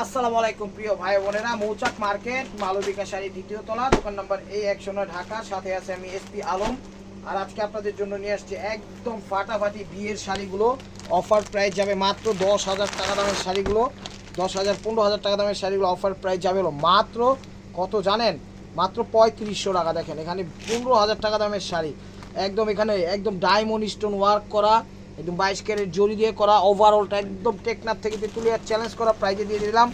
আসসালামু আলাইকুম প্রিয় ভাই বোনেরা, মৌচাক মার্কেট মালবিকা শাড়ি দ্বিতীয় তলা, দোকান নাম্বার A109 ঢাকা। সাথে আছে আমি এসপি আলম। আর আজকে আপনাদের জন্য নিয়ে আসছি একদম ফাটাফাটি বিয়ের শাড়িগুলো। অফার প্রাইস যাবে মাত্র 10,000 টাকা দামের শাড়িগুলো, 10,000 15,000 টাকা দামের শাড়িগুলো অফার প্রাইস যাবে হলো মাত্র কত জানেন? মাত্র 3500 টাকা। দেখেন এখানে 15,000 টাকা দামের শাড়ি, একদম এখানে একদম ডায়মন্ড স্টোন ওয়ার্ক করা, একদম 22 ক্যারেট জরি দিয়ে করা, ওভারঅলটা একদম টেকনাফ থেকে তেঁতুলিয়া চ্যালেঞ্জ করা প্রাইজে দিয়ে দিলাম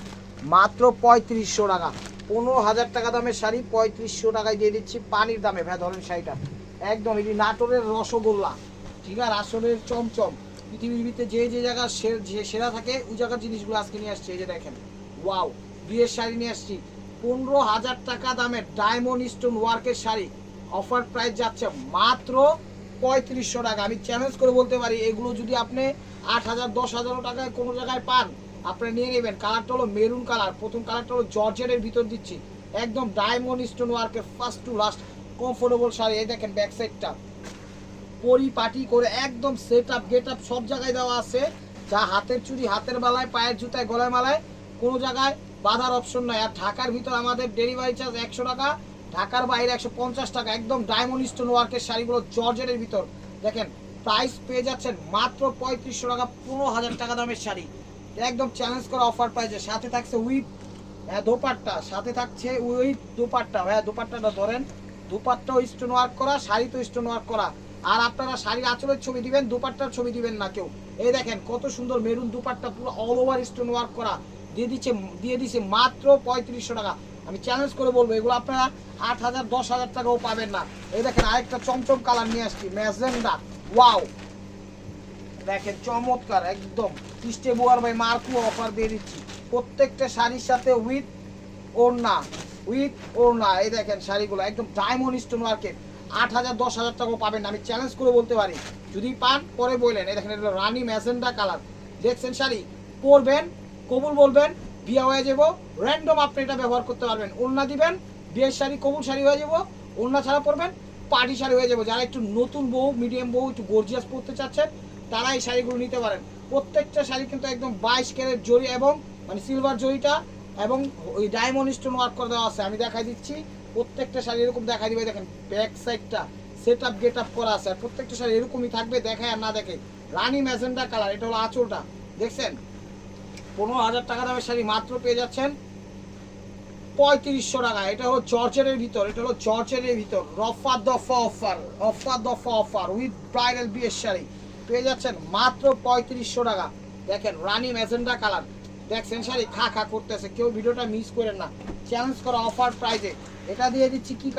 মাত্র 3500 টাকা। 15,000 টাকা দামের শাড়ি 3500 টাকায় দিয়ে দিচ্ছি পানির দামে। ভাই ধরেন শাড়িটা একদম এটি নাটোরের রসগোল্লা, ঠিক আছে, আসলের চমচম। পৃথিবীর ভিতরে যে যে জায়গা সেরা থাকে ওই জায়গার জিনিসগুলো আজকে নিয়ে আসছি। এই যে দেখেন, ওয়াও, বিয়ের শাড়ি নিয়ে আসছি 15,000 টাকা দামের ডায়মন্ড স্টোন ওয়ার্কের শাড়ি। অফার প্রাইস যাচ্ছে মাত্র 3500 টাকা। আমি চ্যালেঞ্জ করে বলতে পারি এগুলো যদি আপনি 8,000 10,000 টাকায় কোনো জায়গায় পান, আপনারা নিয়ে নেবেন। কালারটা হলো মেরুন কালার, প্রথম কালারটা হলো জর্জেটের ভিতর দিচ্ছি, একদম ডায়মন্ড স্টোন ওয়ার্কের first to last comfortable sari. এই দেখেন ব্যাক সাইডটা পরিপাটি করে একদম সেট আপ গেট আপ সব জায়গায় দেওয়া আছে, যা হাতের চুড়ি, হাতের বালায়, পায়ের জুতায়, গলায় মালায় কোনো জায়গায় বাঁধার অপশন নয়। আর ঢাকার ভিতর আমাদের ডেলিভারি চার্জ 100 টাকা, ঢাকার বাইরে 150 টাকা। একদম ডায়মন্ড স্টোন ওয়ার্কের শাড়িগুলো জর্জেটের ভিতর দেখেন, প্রাইস পেয়ে যাচ্ছেন মাত্র 3500 টাকা। 15,000 টাকা দামের শাড়ি একদম চ্যালেঞ্জ করা অফার প্রাইসে। সাথে থাকছে উইথ দোপাট্টা, সাথে থাকছে উইথ দোপাট্টা। ভাইয়া দোপাট্টাটা ধরেন, দোপাট্টাও স্টোন ওয়ার্ক করা, শাড়ি তো স্টোন ওয়ার্ক করা। আর আপনারা শাড়ির আঁচলের ছবি দিবেন, দোপাট্টার ছবি দিবেন না কেউ। এই দেখেন কত সুন্দর মেরুন দোপাট্টা, পুরো অল ওভার স্টোন ওয়ার্ক করা, দিয়ে দিচ্ছে মাত্র 3500 টাকা। আমি চ্যালেঞ্জ করে বলবো এগুলো আপনারা 8,000 10,000 টাকাও পাবেন না। এই দেখেন আরেকটা চমচম কালার নিয়ে আসছি, ম্যাজেন্ডা, ওয়াও, দেখেন চমৎকার একদম স্টেবুয়ার বাই মার্কু অফার দিয়ে দিচ্ছি প্রত্যেকটা শাড়ির সাথে উইথ ওড়না, উইথ ওড়না। এই দেখেন শাড়িগুলো একদম ডায়মন্ড স্টোন ওয়ার্কের, 8,000 10,000 টাকাও পাবেন না। আমি চ্যালেঞ্জ করে বলতে পারি, যদি পান পরে বললেন। এই দেখেন এটা রানী ম্যাজেন্ডা কালার, দেখছেন শাড়ি পরবেন, কবুল বলবেন, বিয়ে হয়ে যাবো, র্যান্ডম আপনি এটা ব্যবহার করতে পারবেন। ওড়না দিবেন, বিয়ের শাড়ি কবুল শাড়ি হয়ে যাবো, ওড়না ছাড়া পরবেন, পার্টি শাড়ি হয়ে যাবো। যারা একটু নতুন বউ, মিডিয়াম বউ, একটু গর্জিয়াস পরতে চাচ্ছেন তারা এই শাড়িগুলো নিতে পারেন। প্রত্যেকটা শাড়ি কিন্তু একদম 22 ক্যারেট জরি এবং মানে সিলভার জরিটা এবং ওই ডায়মন্ড স্টোন ওয়ার্ক করে দেওয়া আছে। আমি দেখাই দিচ্ছি প্রত্যেকটা শাড়ি এরকম দেখাই দিবে। দেখেন ব্যাক সাইডটা সেট আপ গেট আপ করা আছে, আর প্রত্যেকটা শাড়ি এরকমই থাকবে, দেখায় আর না দেখে। রানী ম্যাজেন্ডা কালার, এটা হলো আঁচলটা, দেখছেন। 15,000 টাকা দামের শাড়ি মাত্র পেয়ে যাচ্ছেন 3500 টাকা। এটা হলো জর্জেটের ভিতর, এটা হলো জর্জেটের ভিতর রফা দফা অফার, রফা দফা অফার উইথ ব্রাইডাল বিয়ের শাড়ি পেয়ে যাচ্ছেন মাত্র 3500 টাকা। দেখেন রানী ম্যাজেন্ডা কালার, দেখছেন শাড়ি খা খা করতেছে, কেউ ভিডিওটা মিস করেন না। চ্যালেঞ্জ করা অফার প্রাইজে এটা দিয়ে দিচ্ছি কি